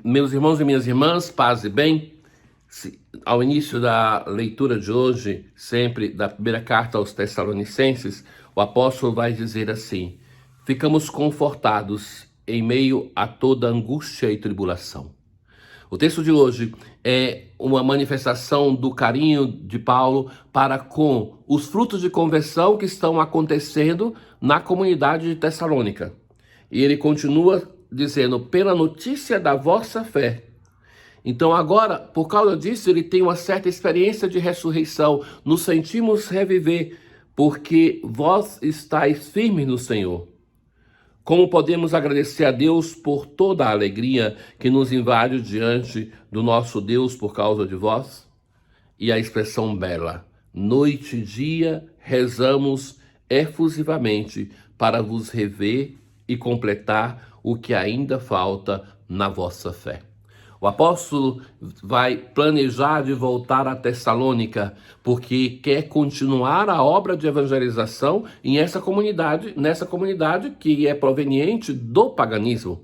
Meus irmãos e minhas irmãs, paz e bem. Ao início da leitura de hoje, sempre da primeira carta aos Tessalonicenses, o apóstolo vai dizer assim: ficamos confortados em meio a toda angústia e tribulação. O texto de hoje é uma manifestação do carinho de Paulo para com os frutos de conversão que estão acontecendo na comunidade de Tessalônica. E ele continua dizendo, pela notícia da vossa fé. Então agora, por causa disso, ele tem uma certa experiência de ressurreição. Nos sentimos reviver, porque vós estáis firmes no Senhor. Como podemos agradecer a Deus por toda a alegria que nos invade diante do nosso Deus por causa de vós? E a expressão bela, noite e dia rezamos efusivamente para vos rever e completar o que ainda falta na vossa fé. O apóstolo vai planejar de voltar a Tessalônica porque quer continuar a obra de evangelização nessa comunidade que é proveniente do paganismo,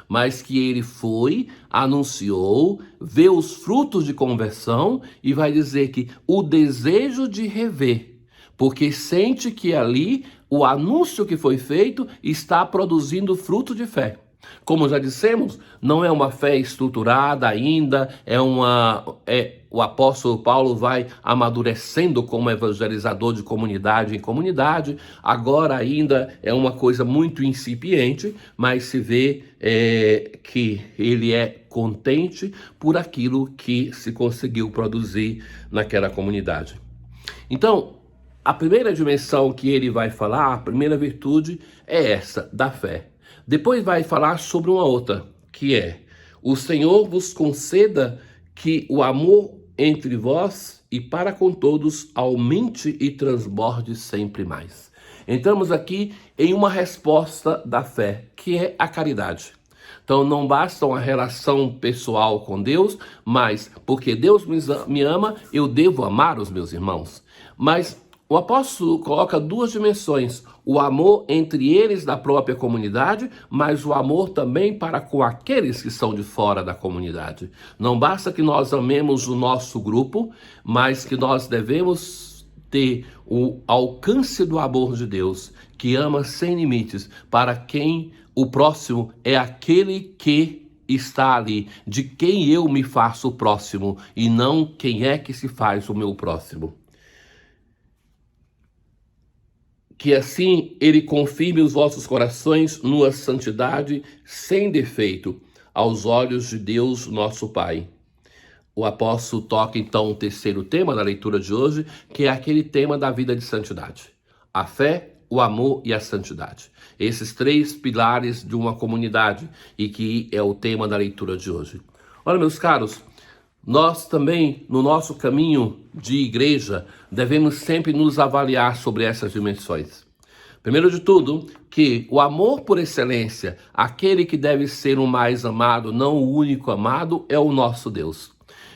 mas que ele foi, anunciou, vê os frutos de conversão e vai dizer que o desejo de rever, porque sente que ali o anúncio que foi feito está produzindo fruto de fé. Como já dissemos, não é uma fé estruturada ainda, o apóstolo Paulo vai amadurecendo como evangelizador de comunidade em comunidade. Agora ainda é uma coisa muito incipiente, mas se vê que ele é contente por aquilo que se conseguiu produzir naquela comunidade. Então, a primeira dimensão que ele vai falar, a primeira virtude é essa, da fé. Depois vai falar sobre uma outra, que é: o Senhor vos conceda que o amor entre vós e para com todos aumente e transborde sempre mais. Entramos aqui em uma resposta da fé, que é a caridade. Então não basta uma relação pessoal com Deus, mas porque Deus me ama, eu devo amar os meus irmãos. Mas o apóstolo coloca duas dimensões: o amor entre eles da própria comunidade, mas o amor também para com aqueles que são de fora da comunidade. Não basta que nós amemos o nosso grupo, mas que nós devemos ter o alcance do amor de Deus, que ama sem limites, para quem o próximo é aquele que está ali, de quem eu me faço próximo, e não quem é que se faz o meu próximo. Que assim ele confirme os vossos corações numa santidade sem defeito, aos olhos de Deus nosso Pai. O apóstolo toca então o terceiro tema da leitura de hoje, que é aquele tema da vida de santidade. A fé, o amor e a santidade. Esses três pilares de uma comunidade, e que é o tema da leitura de hoje. Olha, meus caros, nós também, no nosso caminho de igreja, devemos sempre nos avaliar sobre essas dimensões. Primeiro de tudo, que o amor por excelência, aquele que deve ser o mais amado, não o único amado, é o nosso Deus.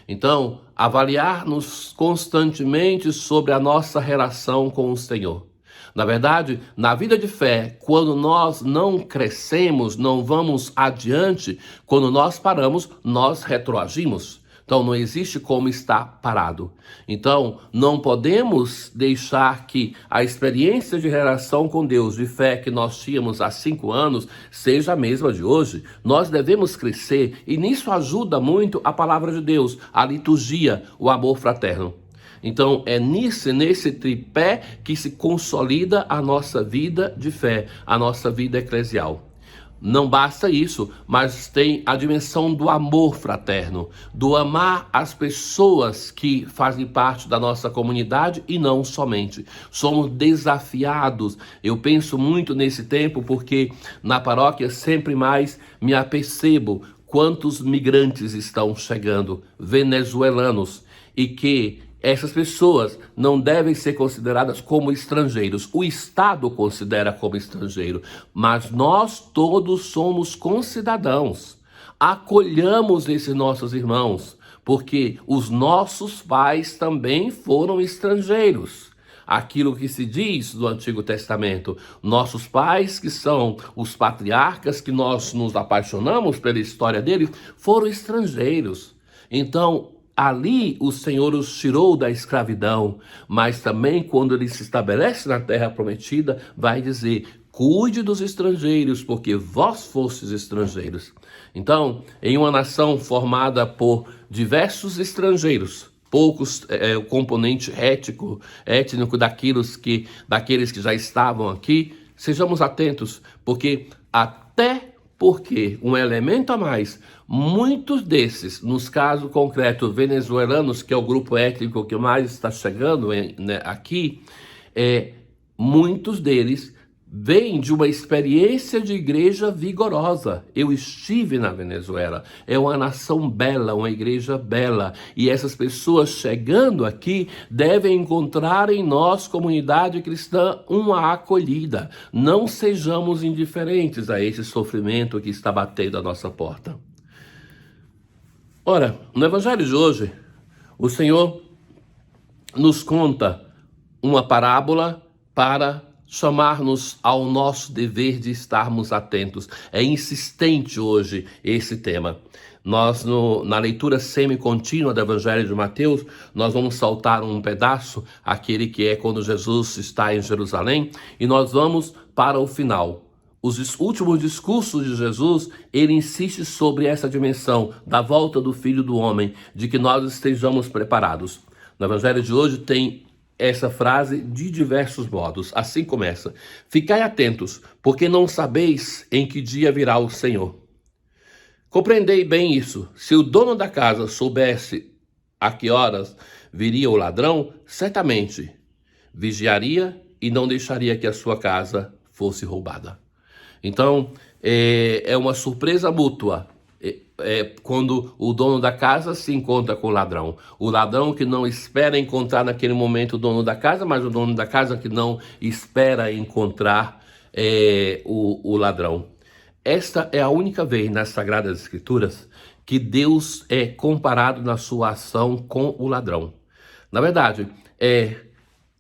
Então, avaliar-nos constantemente sobre a nossa relação com o Senhor. Na verdade, na vida de fé, quando nós não crescemos, não vamos adiante, quando nós paramos, nós retroagimos. Então, não existe como estar parado. Então, não podemos deixar que a experiência de relação com Deus, de fé que nós tínhamos há 5 anos, seja a mesma de hoje. Nós devemos crescer, e nisso ajuda muito a palavra de Deus, a liturgia, o amor fraterno. Então, é nesse tripé que se consolida a nossa vida de fé, a nossa vida eclesial. Não basta isso, mas tem a dimensão do amor fraterno, do amar as pessoas que fazem parte da nossa comunidade e não somente. Somos desafiados. Eu penso muito nesse tempo porque na paróquia sempre mais me apercebo quantos migrantes estão chegando, venezuelanos, e que essas pessoas não devem ser consideradas como estrangeiros. O Estado considera como estrangeiro, mas nós todos somos concidadãos. Acolhamos esses nossos irmãos, porque os nossos pais também foram estrangeiros. aquilo que se diz do Antigo Testamento. Nossos pais, que são os patriarcas, que nós nos apaixonamos pela história deles, foram estrangeiros. Então, ali o Senhor os tirou da escravidão, mas também quando ele se estabelece na terra prometida, vai dizer: cuide dos estrangeiros, porque vós fostes estrangeiros. Então, em uma nação formada por diversos estrangeiros, poucos o componente étnico daqueles que já estavam aqui, sejamos atentos, porque um elemento a mais, muitos desses, nos casos concretos venezuelanos, que é o grupo étnico que mais está chegando aqui, muitos deles vêm de uma experiência de igreja vigorosa. Eu estive na Venezuela, é uma nação bela, uma igreja bela, e essas pessoas chegando aqui devem encontrar em nós, comunidade cristã, uma acolhida. Não sejamos indiferentes a esse sofrimento que está batendo à nossa porta. Ora, no Evangelho de hoje, o Senhor nos conta uma parábola para chamar-nos ao nosso dever de estarmos atentos. É insistente hoje esse tema. Nós, na leitura semi-contínua do Evangelho de Mateus, nós vamos saltar um pedaço, aquele que é quando Jesus está em Jerusalém, e nós vamos para o final. Os últimos discursos de Jesus, ele insiste sobre essa dimensão da volta do Filho do Homem, de que nós estejamos preparados. No Evangelho de hoje tem essa frase de diversos modos. Assim começa: ficai atentos, porque não sabeis em que dia virá o Senhor. Compreendei bem isso. Se o dono da casa soubesse a que horas viria o ladrão, certamente vigiaria e não deixaria que a sua casa fosse roubada. Então, é uma surpresa mútua. Quando o dono da casa se encontra com o ladrão que não espera encontrar naquele momento o dono da casa, mas o dono da casa que não espera encontrar o ladrão. Esta é a única vez nas Sagradas Escrituras que Deus é comparado na sua ação com o ladrão. Na verdade,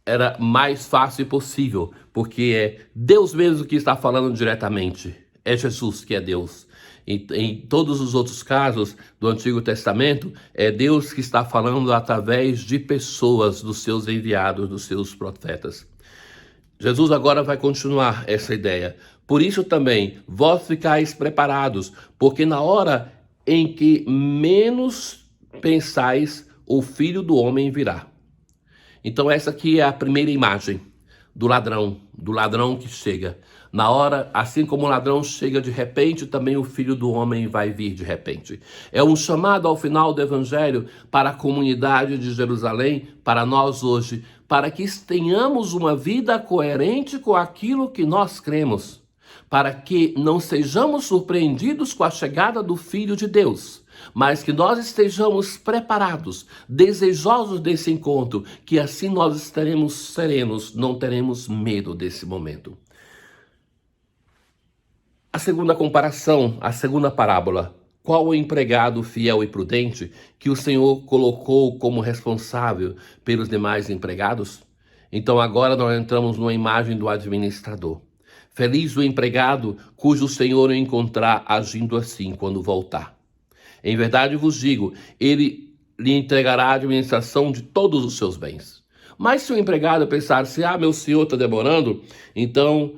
era mais fácil possível, porque é Deus mesmo que está falando diretamente. É Jesus que é Deus. Em todos os outros casos do Antigo Testamento, é Deus que está falando através de pessoas, dos seus enviados, dos seus profetas. Jesus agora vai continuar essa ideia. Por isso também, vós ficais preparados, porque na hora em que menos pensais, o Filho do Homem virá. Então essa aqui é a primeira imagem do ladrão que chega. Na hora, assim como o ladrão chega de repente, também o Filho do Homem vai vir de repente. É um chamado ao final do Evangelho para a comunidade de Jerusalém, para nós hoje, para que tenhamos uma vida coerente com aquilo que nós cremos, para que não sejamos surpreendidos com a chegada do Filho de Deus, mas que nós estejamos preparados, desejosos desse encontro, que assim nós estaremos serenos, não teremos medo desse momento. A segunda comparação, a segunda parábola. Qual o empregado fiel e prudente que o Senhor colocou como responsável pelos demais empregados? Então agora nós entramos numa imagem do administrador. Feliz o empregado cujo Senhor o encontrar agindo assim quando voltar. Em verdade vos digo, ele lhe entregará a administração de todos os seus bens. Mas se o empregado pensar assim, meu senhor está demorando, então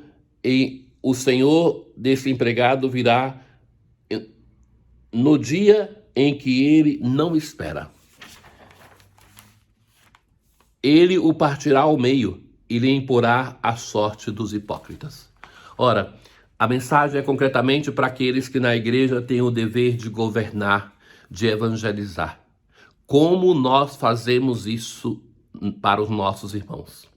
o senhor desse empregado virá no dia em que ele não espera. Ele o partirá ao meio e lhe imporá a sorte dos hipócritas. Ora, a mensagem é concretamente para aqueles que na igreja têm o dever de governar, de evangelizar. Como nós fazemos isso para os nossos irmãos?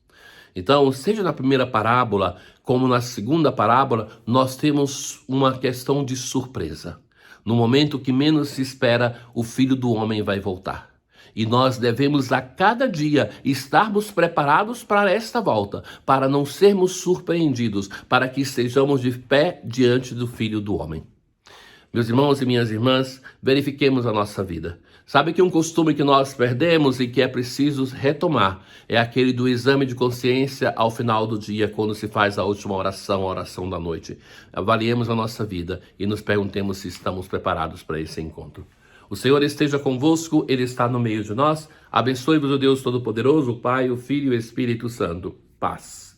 Então, seja na primeira parábola, como na segunda parábola, nós temos uma questão de surpresa. No momento que menos se espera, o Filho do Homem vai voltar. E nós devemos a cada dia estarmos preparados para esta volta, para não sermos surpreendidos, para que estejamos de pé diante do Filho do Homem. Meus irmãos e minhas irmãs, verifiquemos a nossa vida. Sabe que um costume que nós perdemos e que é preciso retomar é aquele do exame de consciência ao final do dia, quando se faz a última oração, a oração da noite. Avaliemos a nossa vida e nos perguntemos se estamos preparados para esse encontro. O Senhor esteja convosco, Ele está no meio de nós. Abençoe-vos o Deus Todo-Poderoso, o Pai, o Filho e o Espírito Santo. Paz.